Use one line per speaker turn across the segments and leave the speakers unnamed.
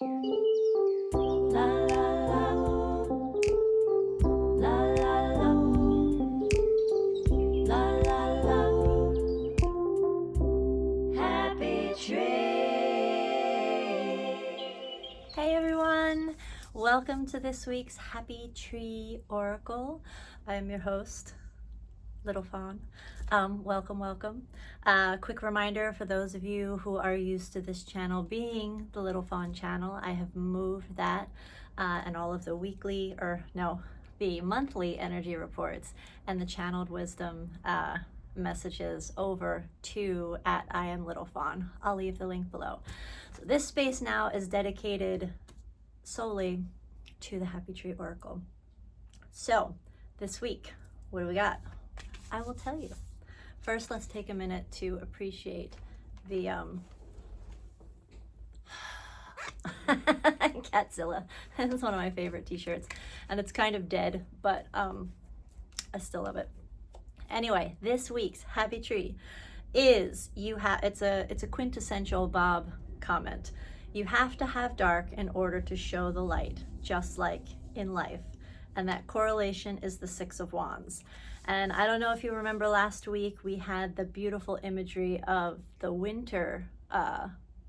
La la la, la la la, la la la. Happy tree. Hey everyone, welcome to this week's Happy Tree Oracle. I am your host, Little Fawn. Welcome. Quick reminder for those of you who are used to this channel being the Little Fawn channel, I have moved that and all of the the monthly energy reports and the channeled wisdom messages over to at I am Little Fawn. I'll leave the link below. So this space now is dedicated solely to the Happy Tree Oracle. So this week, what do we got? I will tell you. First, let's take a minute to appreciate the Catzilla. It's one of my favorite t-shirts, and it's kind of dead, but I still love it. Anyway, this week's Happy Tree is it's a quintessential Bob comment. You have to have dark in order to show the light, just like in life. And that correlation is the Six of Wands. And I don't know if you remember last week, we had the beautiful imagery of the winter,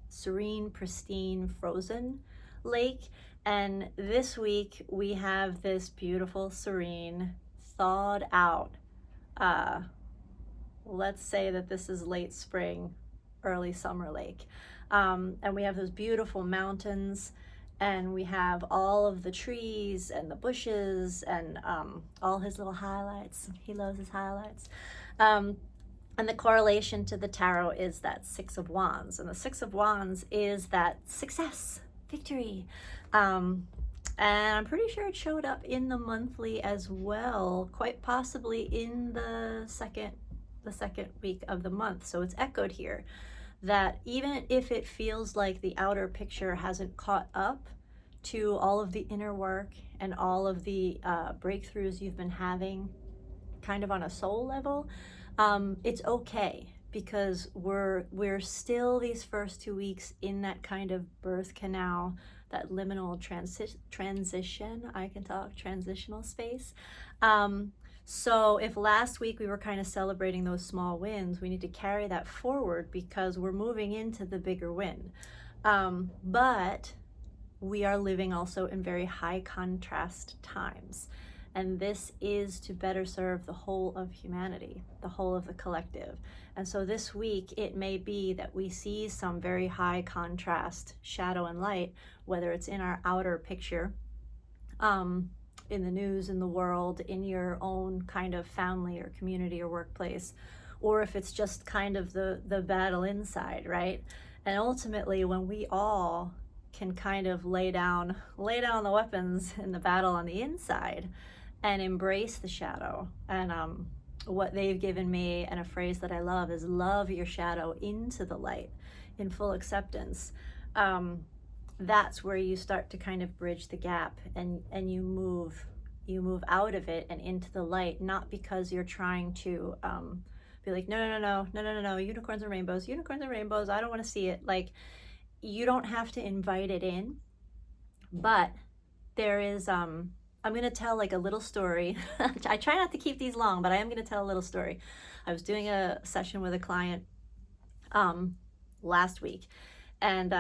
serene, pristine, frozen lake. And this week we have this beautiful, serene, thawed out, let's say that this is late spring, early summer lake. And we have those beautiful mountains, and we have all of the trees and the bushes and all his little highlights. He loves his highlights. And the correlation to the tarot is that Six of Wands. And the Six of Wands is that success, victory. And I'm pretty sure it showed up in the monthly as well, quite possibly in the second week of the month. So it's echoed here, that even if it feels like the outer picture hasn't caught up to all of the inner work and all of the breakthroughs you've been having kind of on a soul level, it's okay, because we're still these first 2 weeks in that kind of birth canal, that liminal transition, I can talk, transitional space. So if last week we were kind of celebrating those small wins, we need to carry that forward because we're moving into the bigger win. But we are living also in very high contrast times. And this is to better serve the whole of humanity, the whole of the collective. And so this week, it may be that we see some very high contrast shadow and light, whether it's in our outer picture, in the news, in the world, in your own kind of family or community or workplace, or if it's just kind of the battle inside, right? And ultimately, when we all can kind of lay down the weapons in the battle on the inside and embrace the shadow. And what they've given me, and a phrase that I love, is love your shadow into the light in full acceptance. That's where you start to kind of bridge the gap, and you move out of it and into the light, not because you're trying to be like, no, unicorns and rainbows, I don't want to see it. Like, you don't have to invite it in, but there is, I'm going to tell like a little story. I try not to keep these long, but I am going to tell a little story. I was doing a session with a client last week, and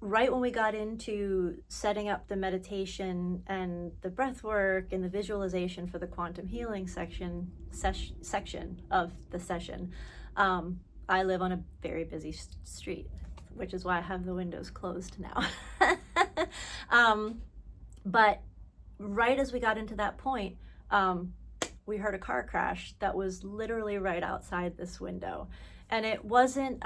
right when we got into setting up the meditation and the breath work and the visualization for the quantum healing section of the session, I live on a very busy street, which is why I have the windows closed now. But right as we got into that point, we heard a car crash that was literally right outside this window. And it wasn't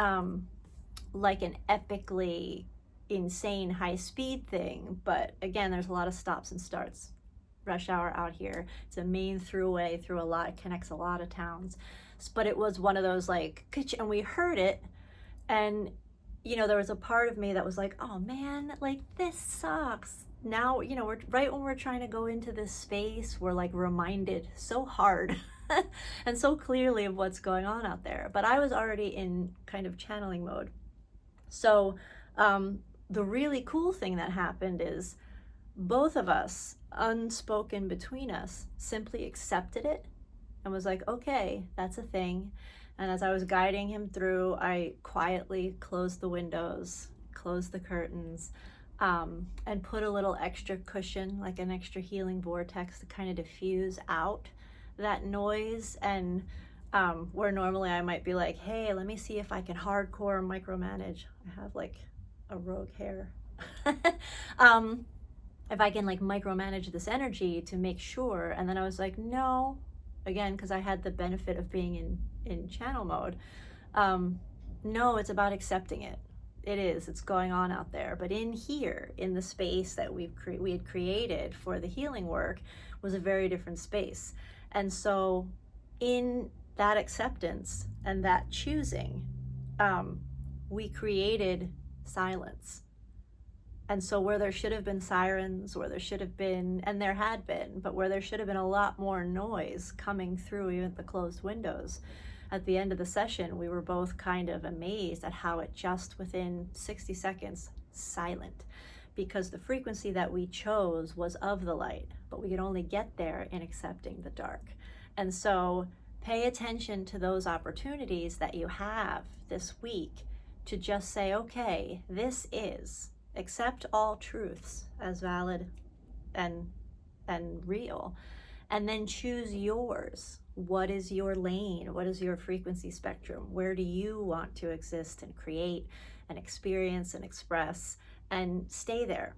like an epically insane high speed thing, but again, there's a lot of stops and starts. Rush hour out here. It's a main throughway through it connects a lot of towns. But it was one of those like, and we heard it, and there was a part of me that was like, oh man, like this sucks. Now, we're right when we're trying to go into this space, we're like reminded so hard and so clearly of what's going on out there. But I was already in kind of channeling mode. So the really cool thing that happened is both of us, unspoken between us, simply accepted it and was like, okay, that's a thing. And as I was guiding him through, I quietly closed the windows, closed the curtains, and put a little extra cushion, like an extra healing vortex, to kind of diffuse out that noise. And where normally I might be like, hey, let me see if I can hardcore micromanage. I have like a rogue hair. If I can like micromanage this energy to make sure. And then I was like, no, again, because I had the benefit of being in channel mode. No, it's about accepting it. It is. It's going on out there. But in here, in the space that we had created for the healing work, was a very different space. And so in that acceptance and that choosing, we created silence. And so where there should have been sirens, where there should have been, and there had been, but where there should have been a lot more noise coming through even the closed windows, at the end of the session, we were both kind of amazed at how it just within 60 seconds, silent, because the frequency that we chose was of the light, but we could only get there in accepting the dark. And so pay attention to those opportunities that you have this week to just say, okay, this is, accept all truths as valid and real, and then choose yours. What is your lane? What is your frequency spectrum? Where do you want to exist and create and experience and express, and stay there?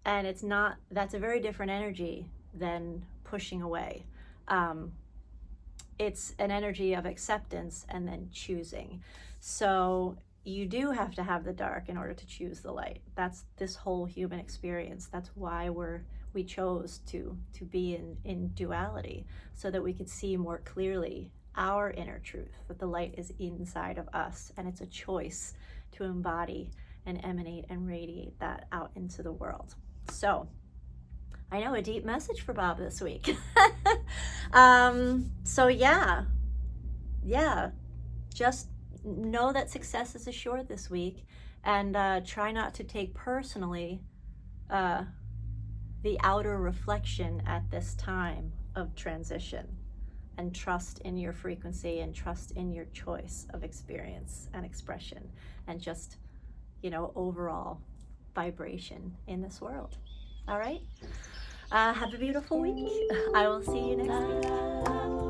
And it's not, that's a very different energy than pushing away. It's an energy of acceptance and then choosing. So you do have to have the dark in order to choose the light. That's this whole human experience. That's why we chose to be in duality, so that we could see more clearly our inner truth, that the light is inside of us, and it's a choice to embody and emanate and radiate that out into the world. So I know, a deep message for Bob this week. So yeah, just know that success is assured this week, and try not to take personally the outer reflection at this time of transition, and trust in your frequency and trust in your choice of experience and expression, and just, overall vibration in this world. All right? Have a beautiful week. I will see you next week.